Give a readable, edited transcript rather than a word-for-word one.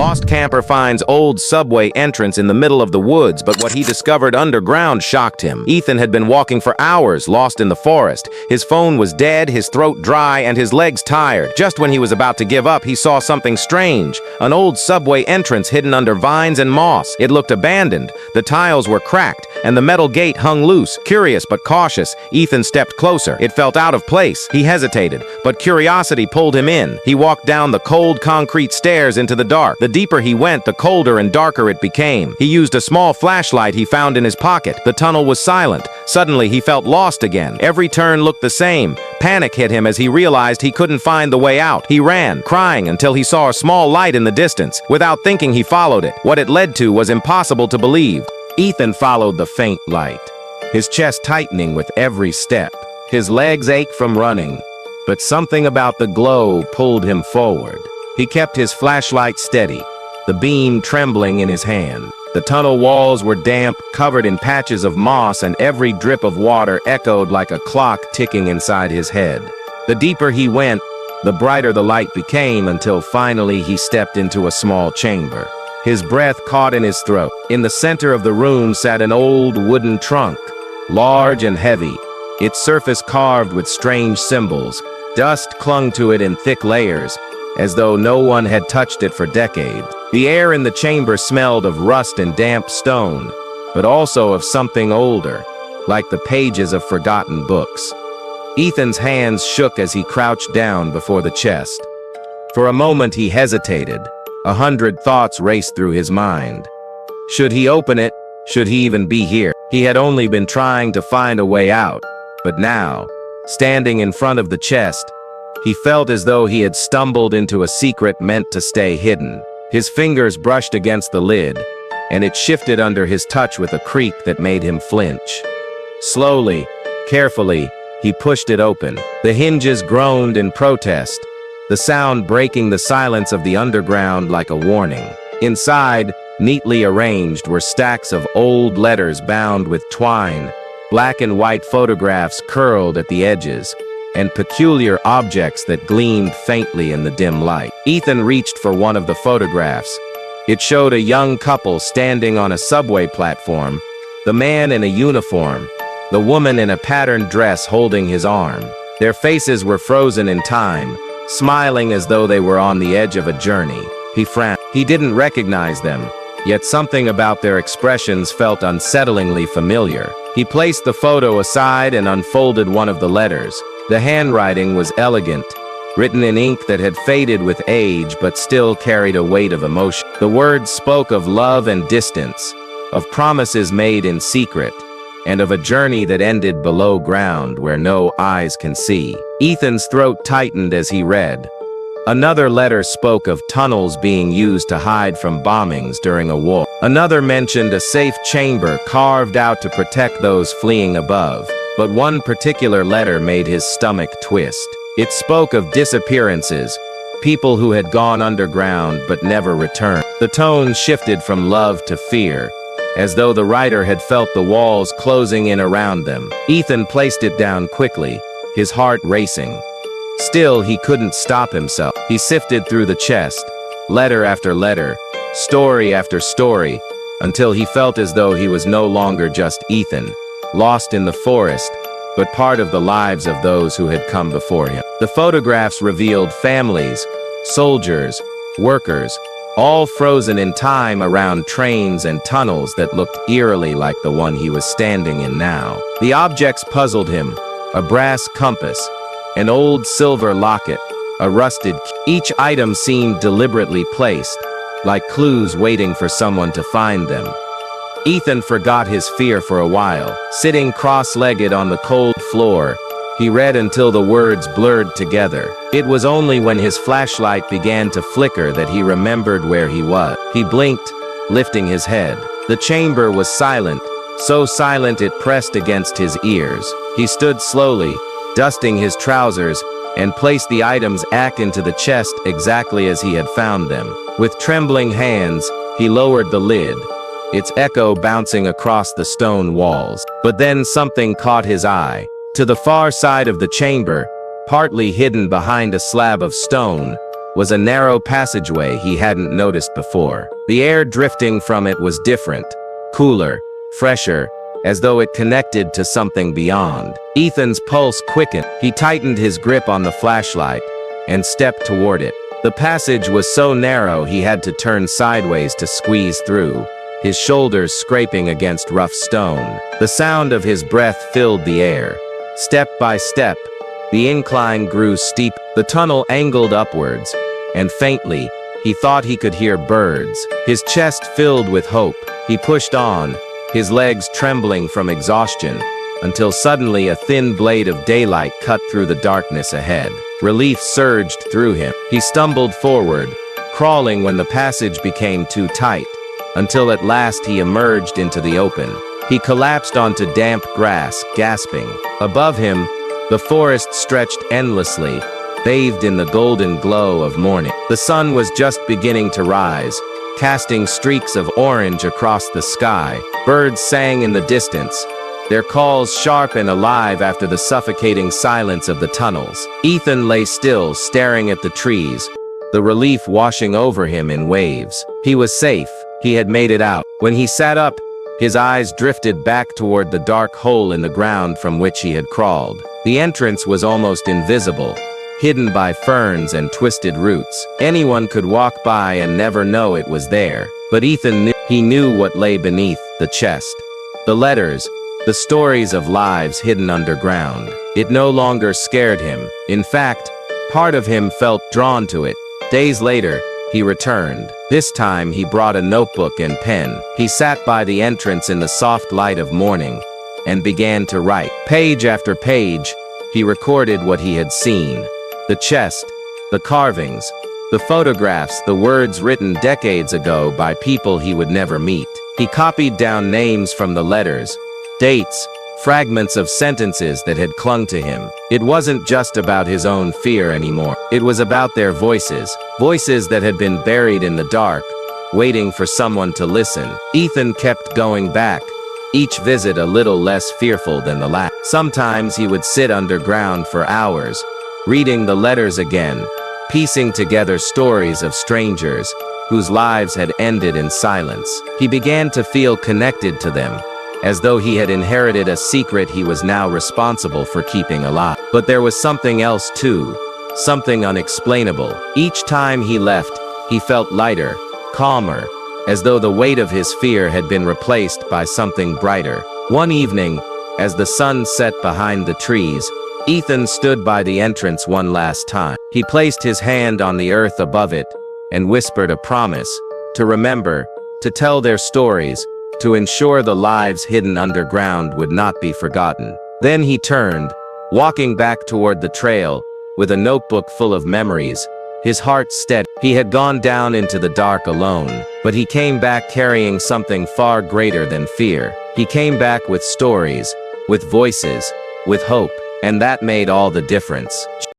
Lost camper finds old subway entrance in the middle of the woods, but what he discovered underground shocked him. Ethan had been walking for hours, lost in the forest. His phone was dead, his throat dry, and his legs tired. Just when he was about to give up, he saw something strange. An old subway entrance hidden under vines and moss. It looked abandoned. The tiles were cracked, and the metal gate hung loose. Curious but cautious, Ethan stepped closer. It felt out of place. He hesitated, but curiosity pulled him in. He walked down the cold concrete stairs into the dark. The deeper he went, the colder and darker it became. He used a small flashlight he found in his pocket. The tunnel was silent. Suddenly, he felt lost again. Every turn looked the same. Panic hit him as he realized he couldn't find the way out. He ran, crying, until he saw a small light in the distance. Without thinking, he followed it. What it led to was impossible to believe. Ethan followed the faint light, his chest tightening with every step. His legs ached from running, but something about the glow pulled him forward. He kept his flashlight steady, the beam trembling in his hand. The tunnel walls were damp, covered in patches of moss, and every drip of water echoed like a clock ticking inside his head. The deeper he went, the brighter the light became, until finally he stepped into a small chamber. His breath caught in his throat. In the center of the room sat an old wooden trunk, large and heavy, its surface carved with strange symbols. Dust clung to it in thick layers, as though no one had touched it for decades. The air in the chamber smelled of rust and damp stone, but also of something older, like the pages of forgotten books. Ethan's hands shook as he crouched down before the chest. For a moment he hesitated. 100 thoughts raced through his mind. Should he open it? Should he even be here? He had only been trying to find a way out, but now, standing in front of the chest, he felt as though he had stumbled into a secret meant to stay hidden. His fingers brushed against the lid, and it shifted under his touch with a creak that made him flinch. Slowly, carefully, he pushed it open. The hinges groaned in protest, the sound breaking the silence of the underground like a warning. Inside, neatly arranged, were stacks of old letters bound with twine, black and white photographs curled at the edges, and peculiar objects that gleamed faintly in the dim light. Ethan reached for one of the photographs. It showed a young couple standing on a subway platform, the man in a uniform, the woman in a patterned dress holding his arm. Their faces were frozen in time, smiling as though they were on the edge of a journey. He frowned. He didn't recognize them, yet something about their expressions felt unsettlingly familiar. He placed the photo aside and unfolded one of the letters. The handwriting was elegant, written in ink that had faded with age but still carried a weight of emotion. The words spoke of love and distance, of promises made in secret, and of a journey that ended below ground where no eyes can see. Ethan's throat tightened as he read. Another letter spoke of tunnels being used to hide from bombings during a war. Another mentioned a safe chamber carved out to protect those fleeing above. But one particular letter made his stomach twist. It spoke of disappearances, people who had gone underground but never returned. The tone shifted from love to fear, as though the writer had felt the walls closing in around them. Ethan placed it down quickly, his heart racing. Still, he couldn't stop himself. He sifted through the chest, letter after letter, story after story, until he felt as though he was no longer just Ethan, lost in the forest, but part of the lives of those who had come before him. The photographs revealed families, soldiers, workers, all frozen in time around trains and tunnels that looked eerily like the one he was standing in now. The objects puzzled him: a brass compass, an old silver locket, a rusted key. Each item seemed deliberately placed, like clues waiting for someone to find them. Ethan forgot his fear for a while. Sitting cross-legged on the cold floor, he read until the words blurred together. It was only when his flashlight began to flicker that he remembered where he was. He blinked, lifting his head. The chamber was silent, so silent it pressed against his ears. He stood slowly, dusting his trousers, and placed the items back into the chest exactly as he had found them. With trembling hands, he lowered the lid, its echo bouncing across the stone walls. But then something caught his eye. To the far side of the chamber, partly hidden behind a slab of stone, was a narrow passageway he hadn't noticed before. The air drifting from it was different, cooler, fresher, as though it connected to something beyond. Ethan's pulse quickened. He tightened his grip on the flashlight and stepped toward it. The passage was so narrow he had to turn sideways to squeeze through, his shoulders scraping against rough stone. The sound of his breath filled the air. Step by step, the incline grew steep. The tunnel angled upwards, and faintly, he thought he could hear birds. His chest filled with hope. He pushed on, his legs trembling from exhaustion, until suddenly a thin blade of daylight cut through the darkness ahead. Relief surged through him. He stumbled forward, crawling when the passage became too tight, until at last he emerged into the open. He collapsed onto damp grass, gasping. Above him, the forest stretched endlessly, bathed in the golden glow of morning. The sun was just beginning to rise, casting streaks of orange across the sky. Birds sang in the distance, their calls sharp and alive after the suffocating silence of the tunnels. Ethan lay still, staring at the trees, the relief washing over him in waves. He was safe. He had made it out. When he sat up, his eyes drifted back toward the dark hole in the ground from which he had crawled. The entrance was almost invisible, hidden by ferns and twisted roots. Anyone could walk by and never know it was there. But Ethan knew what lay beneath the chest. The letters, the stories of lives hidden underground. It no longer scared him. In fact, part of him felt drawn to it. Days later, he returned. This time he brought a notebook and pen. He sat by the entrance in the soft light of morning and began to write. Page after page, he recorded what he had seen. The chest, the carvings, the photographs, the words written decades ago by people he would never meet. He copied down names from the letters, dates, fragments of sentences that had clung to him. It wasn't just about his own fear anymore. It was about their voices, voices that had been buried in the dark, waiting for someone to listen. Ethan kept going back, each visit a little less fearful than the last. Sometimes he would sit underground for hours, reading the letters again, piecing together stories of strangers whose lives had ended in silence. He began to feel connected to them, as though he had inherited a secret he was now responsible for keeping alive. But there was something else too, something unexplainable. Each time he left, he felt lighter, calmer, as though the weight of his fear had been replaced by something brighter. One evening, as the sun set behind the trees, Ethan stood by the entrance one last time. He placed his hand on the earth above it and whispered a promise to remember, to tell their stories, to ensure the lives hidden underground would not be forgotten. Then he turned, walking back toward the trail, with a notebook full of memories, his heart steady. He had gone down into the dark alone, but he came back carrying something far greater than fear. He came back with stories, with voices, with hope, and that made all the difference.